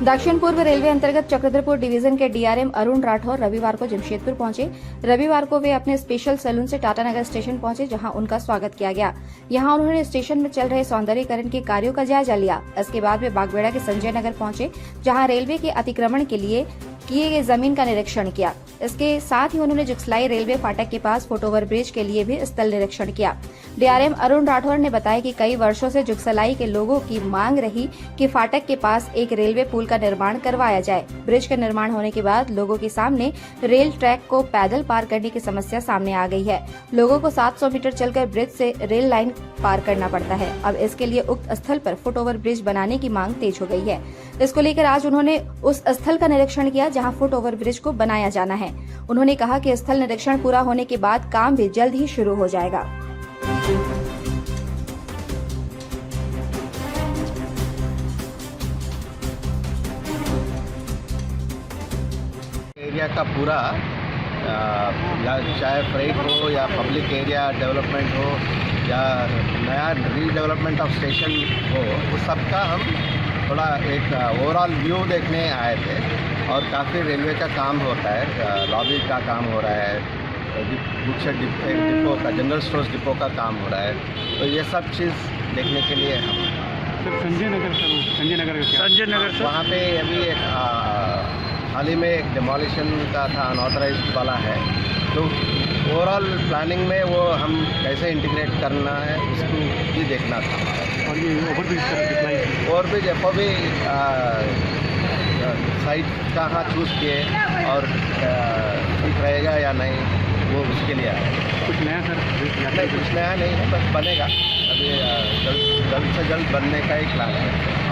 दक्षिण पूर्व रेलवे अंतर्गत चक्रधरपुर डिवीजन के डीआरएम अरुण राठौर रविवार को जमशेदपुर पहुंचे। रविवार को वे अपने स्पेशल सैलून से टाटानगर स्टेशन पहुंचे, जहां उनका स्वागत किया गया। यहां उन्होंने स्टेशन में चल रहे सौंदर्यीकरण के कार्यों का जायजा लिया। इसके बाद वे बागबेड़ा के संजय नगर पहुंचे, जहां रेलवे के अतिक्रमण के लिए किए गए जमीन का निरीक्षण किया। इसके साथ ही उन्होंने जुगसलाई रेलवे फाटक के पास फुटओवर ब्रिज के लिए भी स्थल निरीक्षण किया। डीआरएम अरुण राठौर ने बताया कि कई वर्षों से जुगसलाई के लोगों की मांग रही कि फाटक के पास एक रेलवे पुल का निर्माण करवाया जाए। ब्रिज का निर्माण होने के बाद लोगों के सामने रेल ट्रैक को पैदल पार करने की समस्या सामने आ गई है। लोगों को 700 मीटर चलकर ब्रिज से रेल लाइन पार करना पड़ता है। अब इसके लिए उक्त स्थल पर फुटओवर ब्रिज बनाने की मांग तेज हो गई है। इसको लेकर आज उन्होंने उस स्थल का निरीक्षण किया जहां फुटओवर ब्रिज को बनाया जाना है। उन्होंने कहा कि स्थल निरीक्षण पूरा होने के बाद काम भी जल्द ही शुरू हो जाएगा। एरिया का पूरा या चाहे फ्रेट हो या पब्लिक एरिया डेवलपमेंट हो या नया रीडेवलपमेंट ऑफ स्टेशन हो, उस सब का हम थोड़ा एक ओवरऑल व्यू देखने आए थे। और काफ़ी रेलवे का काम होता है, लॉबी का काम हो रहा है, गुड्स डिपो का, जनरल स्टोर्स डिपो का काम हो रहा है। तो ये सब चीज़ देखने के लिए हम संजय नगर वहाँ पे अभी एक हाल ही में एक डिमोलिशन का था, अनऑथराइज्ड वाला है। तो ओवरऑल प्लानिंग में वो हम कैसे इंटीग्रेट करना है उसको भी देखना था। और ये ओवरब्रिज एफ भी साइट कहाँ चूज़ किए और ठीक रहेगा या नहीं, वो उसके लिए है। कुछ नया सर नहीं, कुछ नया नहीं है, बस बनेगा। अभी जल्द से जल्द बनने का ही प्लान है।